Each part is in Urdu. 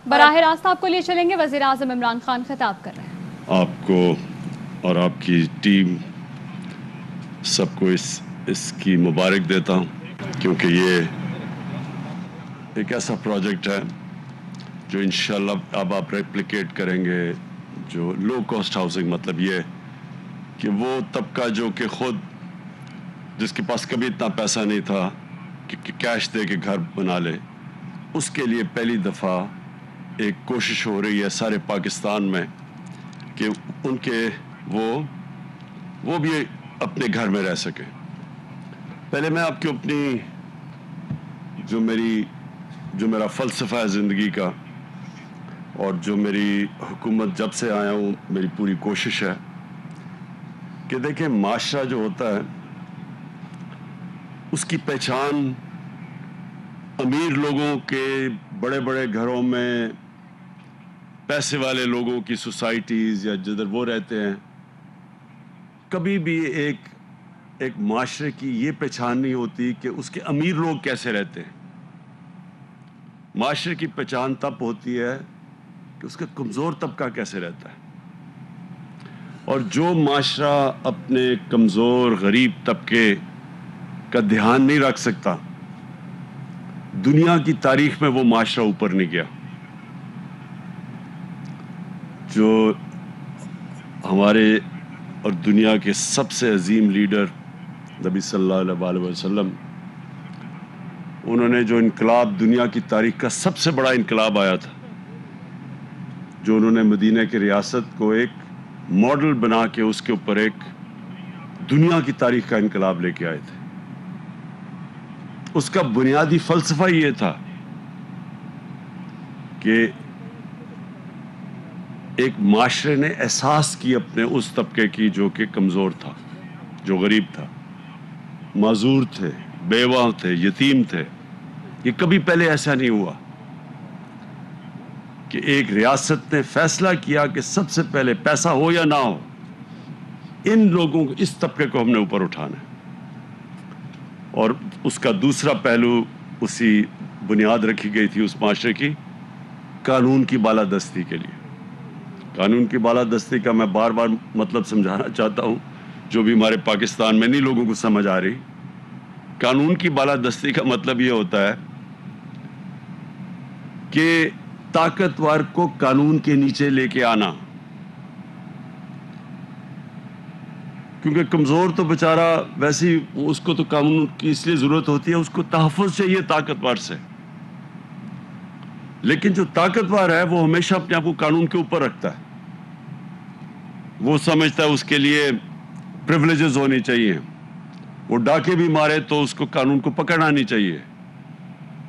براہ راست آپ کو لیے چلیں گے، وزیر اعظم عمران خان خطاب کر رہے ہیں۔ آپ کو اور آپ کی ٹیم سب کو اس کی مبارک دیتا ہوں، کیونکہ یہ ایک ایسا پروجیکٹ ہے جو انشاءاللہ اب آپ ریپلیکیٹ کریں گے، جو لو کاسٹ ہاؤسنگ، مطلب یہ کہ وہ طبقہ جو کہ خود جس کے پاس کبھی اتنا پیسہ نہیں تھا کہ کیش دے کے گھر بنا لے، اس کے لیے پہلی دفعہ ایک کوشش ہو رہی ہے سارے پاکستان میں کہ ان کے وہ بھی اپنے گھر میں رہ سکے۔ پہلے میں آپ کی اپنی جو میرا فلسفہ ہے زندگی کا، اور جو میری حکومت جب سے آیا ہوں میری پوری کوشش ہے کہ دیکھیں معاشرہ جو ہوتا ہے اس کی پہچان امیر لوگوں کے بڑے بڑے گھروں میں پیسے والے لوگوں کی سوسائٹیز یا جدھر وہ رہتے ہیں، کبھی بھی ایک معاشرے کی یہ پہچان نہیں ہوتی کہ اس کے امیر لوگ کیسے رہتے ہیں۔ معاشرے کی پہچان تب ہوتی ہے کہ اس کا کمزور طبقہ کیسے رہتا ہے، اور جو معاشرہ اپنے کمزور غریب طبقے کا دھیان نہیں رکھ سکتا، دنیا کی تاریخ میں وہ معاشرہ اوپر نہیں گیا۔ جو ہمارے اور دنیا کے سب سے عظیم لیڈر نبی صلی اللہ علیہ وسلم، انہوں نے جو انقلاب دنیا کی تاریخ کا سب سے بڑا انقلاب آیا تھا، جو انہوں نے مدینہ کی ریاست کو ایک ماڈل بنا کے اس کے اوپر ایک دنیا کی تاریخ کا انقلاب لے کے آئے تھے، اس کا بنیادی فلسفہ یہ تھا کہ ایک معاشرے نے احساس کی اپنے اس طبقے کی جو کہ کمزور تھا، جو غریب تھا، معذور تھے، بیوہ تھے، یتیم تھے۔ یہ کبھی پہلے ایسا نہیں ہوا کہ ایک ریاست نے فیصلہ کیا کہ سب سے پہلے پیسہ ہو یا نہ ہو، ان لوگوں کو، اس طبقے کو ہم نے اوپر اٹھانا ہے۔ اور اس کا دوسرا پہلو، اسی بنیاد رکھی گئی تھی اس معاشرے کی، قانون کی بالادستی کے لیے۔ قانون کی بالادستی کا میں بار بار مطلب سمجھانا چاہتا ہوں، جو بھی ہمارے پاکستان میں نہیں لوگوں کو سمجھ آ رہی۔ قانون کی بالادستی کا مطلب یہ ہوتا ہے کہ طاقتور کو قانون کے نیچے لے کے آنا، کیونکہ کمزور تو بیچارہ ویسے ہی، اس کو تو قانون کی اس لیے ضرورت ہوتی ہے، اس کو تحفظ چاہیے طاقتور سے، لیکن جو طاقتور ہے وہ ہمیشہ اپنے آپ کو قانون کے اوپر رکھتا ہے۔ وہ سمجھتا ہے اس کے لیے پریویلیجز ہونی چاہیے، وہ ڈاکے بھی مارے تو اس کو قانون کو پکڑنا نہیں چاہیے۔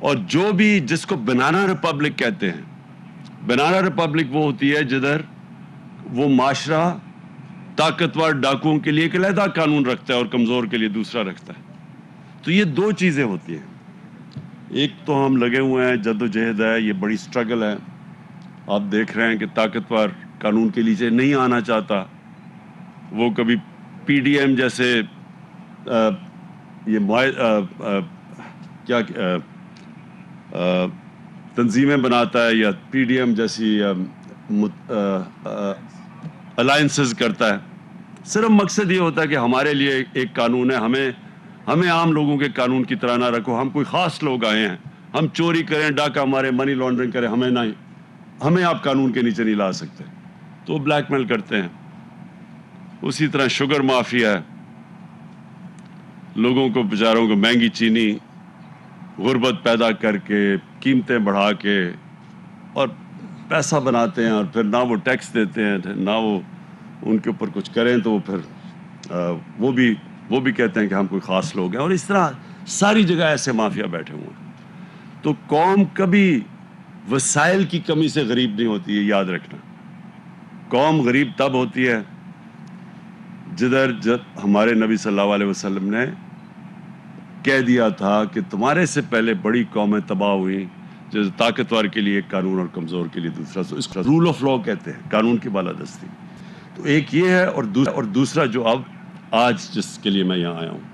اور جو بھی جس کو بنانا ریپبلک کہتے ہیں، بنانا ریپبلک وہ ہوتی ہے جدھر وہ معاشرہ طاقتور ڈاکوؤں کے لیے ایک علیحدہ قانون رکھتا ہے اور کمزور کے لیے دوسرا رکھتا ہے۔ تو یہ دو چیزیں ہوتی ہیں۔ ایک تو ہم لگے ہوئے ہیں، جد و جہد ہے، یہ بڑی سٹرگل ہے۔ آپ دیکھ رہے ہیں کہ طاقتور قانون کے نیچے نہیں آنا چاہتا، وہ کبھی پی ڈی ایم جیسے تنظیمیں بناتا ہے، یا پی ڈی ایم جیسی الائنسز کرتا ہے۔ صرف مقصد یہ ہوتا ہے کہ ہمارے لیے ایک قانون ہے، ہمیں عام لوگوں کے قانون کی طرح نہ رکھو، ہم کوئی خاص لوگ آئے ہیں، ہم چوری کریں، ڈاکہ ماریں، منی لانڈرنگ کریں، ہمیں آپ قانون کے نیچے نہیں لا سکتے، تو بلیک میل کرتے ہیں۔ اسی طرح شوگر مافیا ہے، لوگوں کو بیچاروں کو مہنگی چینی، غربت پیدا کر کے، قیمتیں بڑھا کے، اور پیسہ بناتے ہیں، اور پھر نہ وہ ٹیکس دیتے ہیں، نہ وہ ان کے اوپر کچھ کریں، تو وہ پھر وہ بھی کہتے ہیں کہ ہم کوئی خاص لوگ ہیں، اور اس طرح ساری جگہ ایسے مافیا بیٹھے ہوئے ہیں۔ تو قوم کبھی وسائل کی کمی سے غریب نہیں ہوتی ہے، یاد رکھنا۔ قوم غریب تب ہوتی ہے جب ہمارے نبی صلی اللہ علیہ وسلم نے کہہ دیا تھا کہ تمہارے سے پہلے بڑی قومیں تباہ ہوئی، جیسے طاقتور کے لیے ایک قانون اور کمزور کے لیے دوسرا، تو اس کو رول آف لا کہتے ہیں، قانون کی بالادستی۔ تو ایک یہ ہے، اور دوسرا جو آج جس کے لیے میں یہاں آیا ہوں،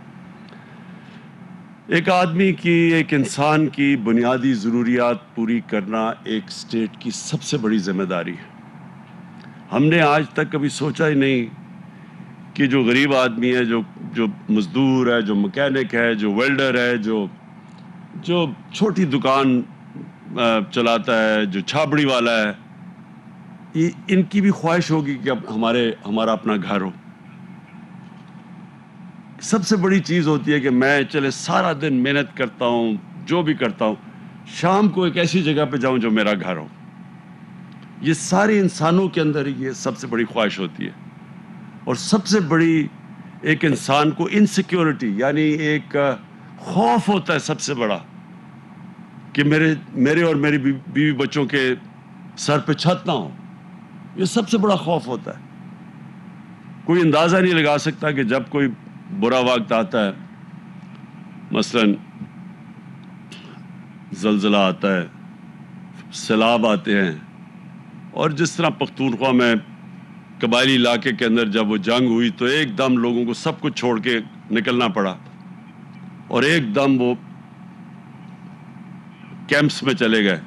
ایک آدمی کی، ایک انسان کی بنیادی ضروریات پوری کرنا ایک اسٹیٹ کی سب سے بڑی ذمہ داری ہے۔ ہم نے آج تک کبھی سوچا ہی نہیں کہ جو غریب آدمی ہے، جو مزدور ہے، جو مکینک ہے، جو ویلڈر ہے، جو چھوٹی دکان چلاتا ہے، جو چھابڑی والا ہے، ان کی بھی خواہش ہوگی کہ اب ہمارا اپنا گھر ہو۔ سب سے بڑی چیز ہوتی ہے کہ میں چلے سارا دن محنت کرتا ہوں، جو بھی کرتا ہوں، شام کو ایک ایسی جگہ پہ جاؤں جو میرا گھر ہو۔ یہ سارے انسانوں کے اندر یہ سب سے بڑی خواہش ہوتی ہے۔ اور سب سے بڑی ایک انسان کو انسیکیورٹی، یعنی ایک خوف ہوتا ہے سب سے بڑا، کہ میرے اور میری بیوی بچوں کے سر پہ چھت نہ ہو۔ یہ سب سے بڑا خوف ہوتا ہے۔ کوئی اندازہ نہیں لگا سکتا کہ جب کوئی برا وقت آتا ہے، مثلا زلزلہ آتا ہے، سیلاب آتے ہیں، اور جس طرح پختونخوا میں قبائلی علاقے کے اندر جب وہ جنگ ہوئی تو ایک دم لوگوں کو سب کچھ چھوڑ کے نکلنا پڑا، اور ایک دم وہ کیمپس میں چلے گئے۔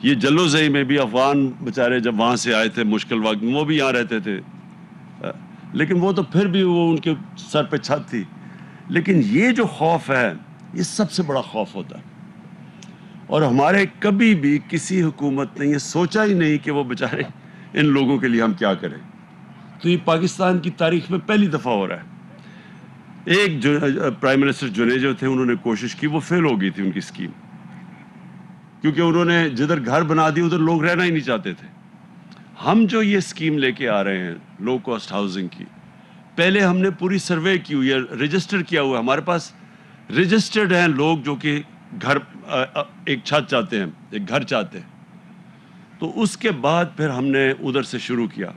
یہ جلو زئی میں بھی افغان بیچارے جب وہاں سے آئے تھے مشکل وقت میں، وہ بھی یہاں رہتے تھے، لیکن وہ تو پھر بھی وہ ان کے سر پہ چھت تھی۔ لیکن یہ جو خوف ہے، یہ سب سے بڑا خوف ہوتا ہے۔ اور ہمارے کبھی بھی کسی حکومت نے یہ سوچا ہی نہیں کہ وہ بیچارے ان لوگوں کے لیے ہم کیا کریں۔ تو یہ پاکستان کی تاریخ میں پہلی دفعہ ہو رہا ہے۔ ایک جو پرائم منسٹر جنیجو تھے، انہوں نے کوشش کی، وہ فیل ہو گئی تھی ان کی اسکیم، کیونکہ انہوں نے جدھر گھر بنا دی ادھر لوگ رہنا ہی نہیں چاہتے تھے۔ ہم جو یہ اسکیم لے کے آ رہے ہیں لو کاسٹ ہاؤسنگ کی، پہلے ہم نے پوری سروے کی ہوئی ہے، رجسٹر کیا ہوا ہے، ہمارے پاس رجسٹرڈ ہیں لوگ جو کہ گھر ایک چھت چاہتے ہیں، ایک گھر چاہتے ہیں۔ تو اس کے بعد پھر ہم نے ادھر سے شروع کیا۔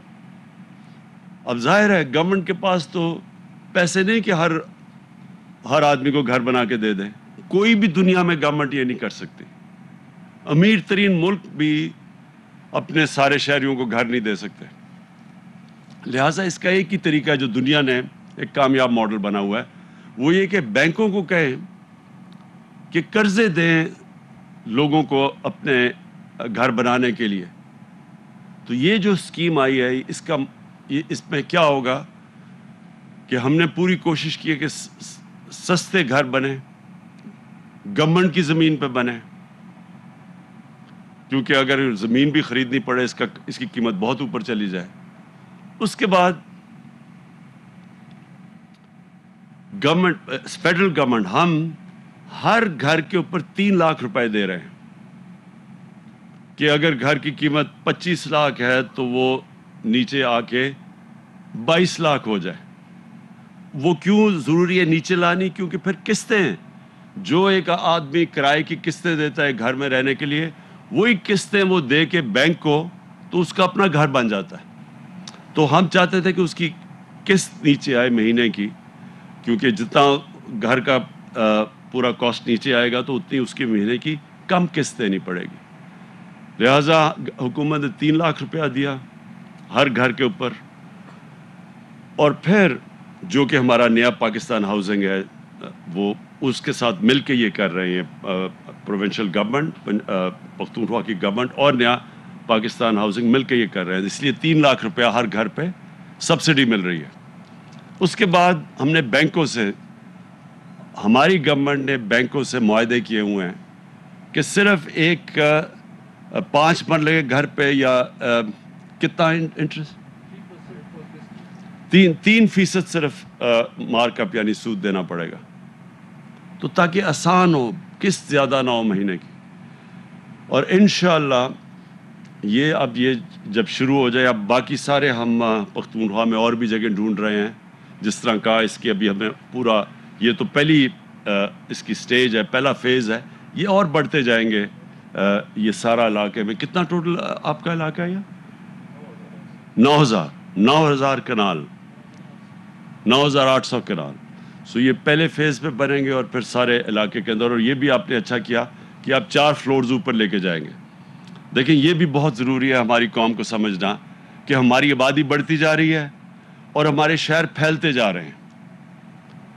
اب ظاہر ہے گورنمنٹ کے پاس تو پیسے نہیں کہ ہر آدمی کو گھر بنا کے دے دیں۔ کوئی بھی دنیا میں گورنمنٹ یہ نہیں کر سکتی۔ امیر ترین ملک بھی اپنے سارے شہریوں کو گھر نہیں دے سکتے۔ لہٰذا اس کا ایک ہی طریقہ ہے جو دنیا نے ایک کامیاب ماڈل بنا ہوا ہے، وہ یہ کہ بینکوں کو کہیں کہ قرضے دیں لوگوں کو اپنے گھر بنانے کے لیے۔ تو یہ جو اسکیم آئی ہے، اس میں کیا ہوگا کہ ہم نے پوری کوشش کی ہے کہ سستے گھر بنے، گورنمنٹ کی زمین پہ بنے، کیونکہ اگر زمین بھی خریدنی پڑے اس کی قیمت بہت اوپر چلی جائے۔ اس کے بعد فیڈرل گورنمنٹ ہم ہر گھر کے اوپر 3 لاکھ روپے دے رہے ہیں، کہ اگر گھر کی قیمت 25 لاکھ ہے تو وہ نیچے آ کے 22 لاکھ ہو جائے۔ وہ کیوں ضروری ہے نیچے لانی؟ کیونکہ پھر قسطیں ہیں، جو ایک آدمی کرائے کی قسطیں دیتا ہے گھر میں رہنے کے لیے، وہی قسطیں وہ دے کے بینک کو، تو اس کا اپنا گھر بن جاتا ہے۔ تو ہم چاہتے تھے کہ اس کی قسط نیچے آئے مہینے کی، کیونکہ جتنا گھر کا پورا کاسٹ نیچے آئے گا تو اتنی اس کی مہینے کی کم قسط دینی پڑے گی۔ لہٰذا حکومت نے 3 لاکھ روپیہ دیا ہر گھر کے اوپر۔ اور پھر جو کہ ہمارا نیا پاکستان ہاؤسنگ ہے، وہ اس کے ساتھ مل کے یہ کر رہے ہیں، پروونشل گورنمنٹ، پختونخوا کی گورنمنٹ اور نیا پاکستان ہاؤسنگ مل کے یہ کر رہے ہیں، اس لیے 3 لاکھ روپیہ ہر گھر پہ سبسڈی مل رہی ہے۔ اس کے بعد ہم نے بینکوں سے، ہماری گورنمنٹ نے بینکوں سے معاہدے کیے ہوئے ہیں کہ صرف ایک 5 مرلے کے گھر پہ یا کتنا انٹرسٹ 3% صرف مارک اپ یعنی سود دینا پڑے گا، تو تاکہ آسان ہو، قسط زیادہ نہ ہو مہینے کی۔ اور انشاءاللہ یہ جب شروع ہو جائے، اب باقی سارے ہم پختونخوا میں اور بھی جگہ ڈھونڈ رہے ہیں، جس طرح کہا اس کی ابھی ہمیں پورا، یہ تو پہلی اس کی سٹیج ہے، پہلا فیز ہے، یہ اور بڑھتے جائیں گے۔ یہ سارا علاقے میں کتنا ٹوٹل آپ کا علاقہ ہے؟ 9,000 کنال، 9,800 کنال۔ سو یہ پہلے فیز پہ بنیں گے اور پھر سارے علاقے کے اندر۔ اور یہ بھی آپ نے اچھا کیا کہ آپ 4 فلورز اوپر لے کے جائیں گے۔ دیکھیں یہ بھی بہت ضروری ہے ہماری قوم کو سمجھنا کہ ہماری آبادی بڑھتی جا رہی ہے اور ہمارے شہر پھیلتے جا رہے ہیں۔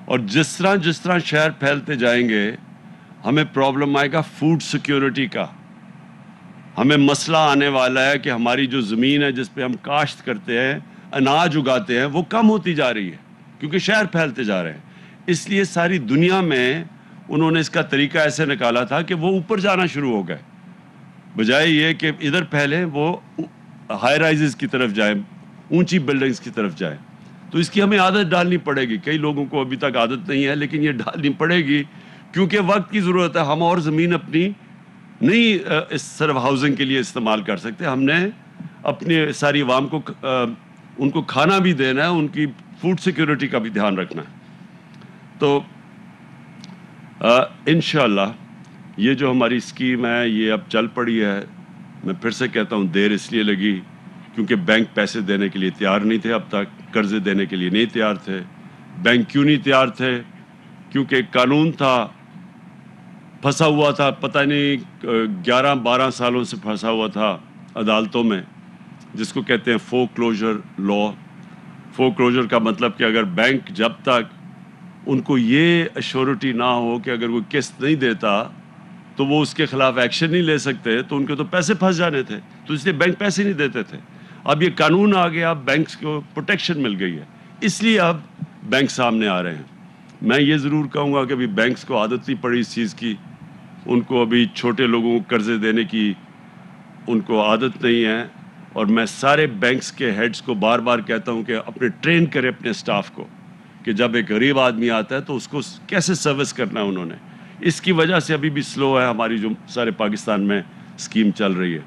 اور جس طرح شہر پھیلتے جائیں گے ہمیں پرابلم آئے گا فوڈ سیکیورٹی کا. ہمیں مسئلہ آنے والا ہے کہ ہماری جو زمین ہے جس پہ ہم کاشت کرتے ہیں، اناج اگاتے ہیں، وہ کم ہوتی جا رہی ہے کیونکہ شہر پھیلتے جا رہے ہیں. اس لیے ساری دنیا میں انہوں نے اس کا طریقہ ایسے نکالا تھا کہ وہ اوپر جانا شروع ہو گئے، بجائے یہ کہ ادھر پھیلیں وہ ہائی رائزز کی طرف جائیں، اونچی بلڈنگز کی طرف جائیں. تو اس کی ہمیں عادت ڈالنی پڑے گی. کئی لوگوں کو ابھی تک عادت نہیں ہے لیکن یہ ڈالنی پڑے گی کیونکہ وقت کی ضرورت ہے. ہم اور زمین اپنی نہیں اس صرف ہاؤسنگ کے لیے استعمال کر سکتے. ہم نے اپنی ساری عوام کو ان کو کھانا بھی دینا ہے، ان کی فوڈ سیکیورٹی کا بھی دھیان رکھنا ہے. تو انشاءاللہ یہ جو ہماری اسکیم ہے یہ اب چل پڑی ہے. میں پھر سے کہتا ہوں دیر اس لیے لگی کیونکہ بینک پیسے دینے کے لیے تیار نہیں تھے، اب تک قرضے دینے کے لیے نہیں تیار تھے. بینک کیوں نہیں تیار تھے؟ کیونکہ ایک قانون تھا پھنسا ہوا تھا، پتہ نہیں 11-12 سالوں سے پھنسا ہوا تھا عدالتوں میں، جس کو کہتے ہیں فور کلوجر لا. فور کلوجر کا مطلب کہ اگر بینک جب تک ان کو یہ ایشورٹی نہ ہو کہ اگر وہ قسط نہیں دیتا تو وہ اس کے خلاف ایکشن نہیں لے سکتے، تو ان کے تو پیسے پھنس جانے تھے. تو اس لیے بینک پیسے نہیں دیتے تھے. اب یہ قانون آ گیا، اب بینکس کو پروٹیکشن مل گئی ہے، اس لیے اب بینک سامنے آ رہے ہیں. میں یہ ضرور کہوں گا کہ ابھی بینکس کو عادت نہیں پڑی اس چیز کی، ان کو ابھی چھوٹے لوگوں کو قرضے دینے کی ان کو عادت نہیں ہے. اور میں سارے بینکس کے ہیڈز کو بار بار کہتا ہوں کہ اپنے ٹرین کرے اپنے سٹاف کو کہ جب ایک غریب آدمی آتا ہے تو اس کو کیسے سروس کرنا ہے انہوں نے. اس کی وجہ سے ابھی بھی سلو ہے ہماری جو سارے پاکستان میں اسکیم چل رہی ہے.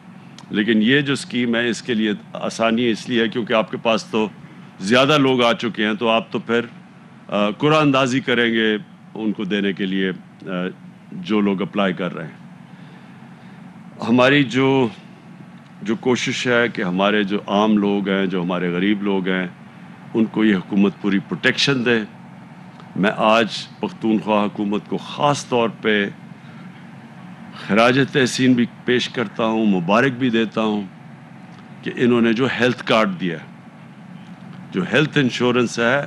لیکن یہ جو اسکیم ہے اس کے لیے آسانی اس لیے ہے کیونکہ آپ کے پاس تو زیادہ لوگ آ چکے ہیں، تو آپ تو پھر قرعہ اندازی کریں گے ان کو دینے کے لیے جو لوگ اپلائی کر رہے ہیں. ہماری جو کوشش ہے کہ ہمارے جو عام لوگ ہیں، جو ہمارے غریب لوگ ہیں، ان کو یہ حکومت پوری پروٹیکشن دے. میں آج پختونخوا حکومت کو خاص طور پہ خراج تحسین بھی پیش کرتا ہوں، مبارک بھی دیتا ہوں کہ انہوں نے جو ہیلتھ کارڈ دیا، جو ہیلتھ انشورنس ہے،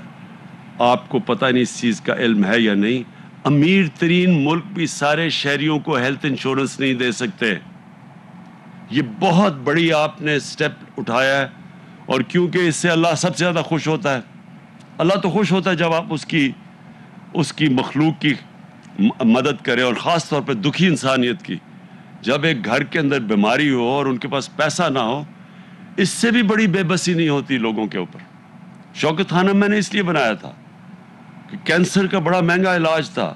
آپ کو پتہ نہیں اس چیز کا علم ہے یا نہیں، امیر ترین ملک بھی سارے شہریوں کو ہیلتھ انشورنس نہیں دے سکتے. یہ بہت بڑی آپ نے سٹیپ اٹھایا ہے، اور کیونکہ اس سے اللہ سب سے زیادہ خوش ہوتا ہے. اللہ تو خوش ہوتا ہے جب آپ اس کی مخلوق کی مدد کریں، اور خاص طور پہ دکھی انسانیت کی. جب ایک گھر کے اندر بیماری ہو اور ان کے پاس پیسہ نہ ہو، اس سے بھی بڑی بے بسی نہیں ہوتی لوگوں کے اوپر. شوکت خانم میں نے اس لیے بنایا تھا کہ کینسر کا بڑا مہنگا علاج تھا،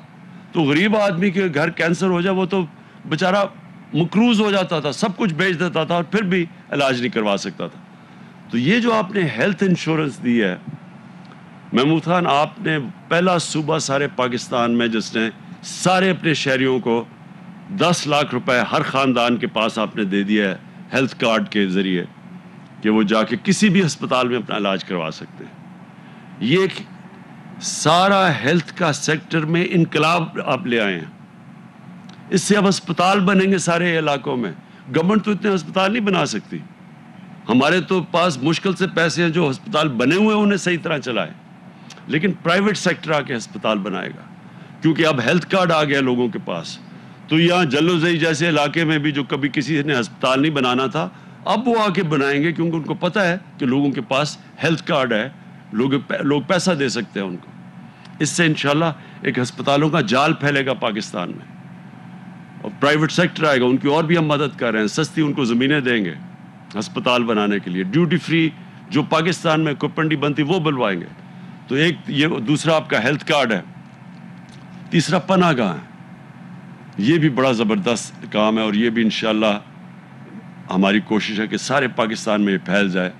تو غریب آدمی کے گھر کینسر ہو جائے وہ تو بیچارہ مقروض ہو جاتا تھا، سب کچھ بیچ دیتا تھا اور پھر بھی علاج نہیں کروا سکتا تھا. تو یہ جو آپ نے ہیلتھ انشورنس دی ہے محمود خان، آپ نے پہلا صوبہ سارے پاکستان میں جس نے سارے اپنے شہریوں کو 10 لاکھ روپے ہر خاندان کے پاس آپ نے دے دیا ہے ہیلتھ کارڈ کے ذریعے کہ وہ جا کے کسی بھی ہسپتال میں اپنا علاج کروا سکتے ہیں. یہ ایک سارا ہیلتھ کا سیکٹر میں انقلاب آپ لے آئے ہیں. اس سے اب ہسپتال بنیں گے سارے علاقوں میں. گورنمنٹ تو اتنے ہسپتال نہیں بنا سکتی. ہمارے تو پاس مشکل سے پیسے ہیں جو ہسپتال بنے ہوئے ہیں انہیں صحیح طرح چلائے، لیکن پرائیویٹ سیکٹر آ کے ہسپتال بنائے گا کیونکہ اب ہیلتھ کارڈ آ گیا لوگوں کے پاس. تو یہاں جلو زئی جیسے علاقے میں بھی جو کبھی کسی نے ہسپتال نہیں بنانا تھا، اب وہ آ کے بنائیں گے کیونکہ ان کو پتہ ہے کہ لوگوں کے پاس ہیلتھ کارڈ ہے، لوگ پیسہ دے سکتے ہیں ان کو. اس سے انشاءاللہ ایک ہسپتالوں کا جال پھیلے گا پاکستان میں، اور پرائیویٹ سیکٹر آئے گا. ان کی اور بھی ہم مدد کر رہے ہیں، سستی ان کو زمینیں دیں گے ہسپتال بنانے کے لیے. ڈیوٹی فری جو پاکستان میں کوپنڈی بنتی وہ بلوائیں گے. تو ایک یہ دوسرا آپ کا ہیلتھ کارڈ ہے. تیسرا پناہ گاہ ہے. یہ بھی بڑا زبردست کام ہے، اور یہ بھی انشاءاللہ ہماری کوشش ہے کہ سارے پاکستان میں یہ پھیل جائے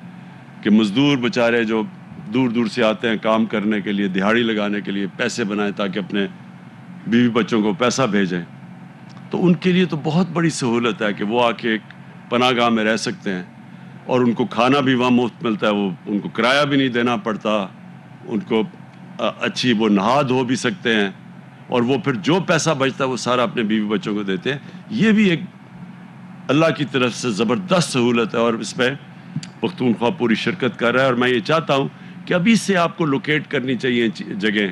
کہ مزدور بیچارے جو دور دور سے آتے ہیں کام کرنے کے لیے، دہاڑی لگانے کے لیے پیسے بنائیں تاکہ اپنے بیوی بچوں کو پیسہ بھیجیں. تو ان کے لیے تو بہت بڑی سہولت ہے کہ وہ آ کے ایک پناہ گاہ میں رہ سکتے ہیں، اور ان کو کھانا بھی وہاں مفت ملتا ہے، وہ ان کو کرایہ بھی نہیں دینا پڑتا، ان کو اچھی وہ نہا دھو بھی سکتے ہیں، اور وہ پھر جو پیسہ بچتا ہے وہ سارا اپنے بیوی بچوں کو دیتے ہیں. یہ بھی ایک اللہ کی طرف سے زبردست سہولت ہے، اور اس میں پختونخوا پوری شرکت کر رہا ہے. اور میں یہ چاہتا ہوں کہ ابھی سے آپ کو لوکیٹ کرنی چاہیے جگہیں.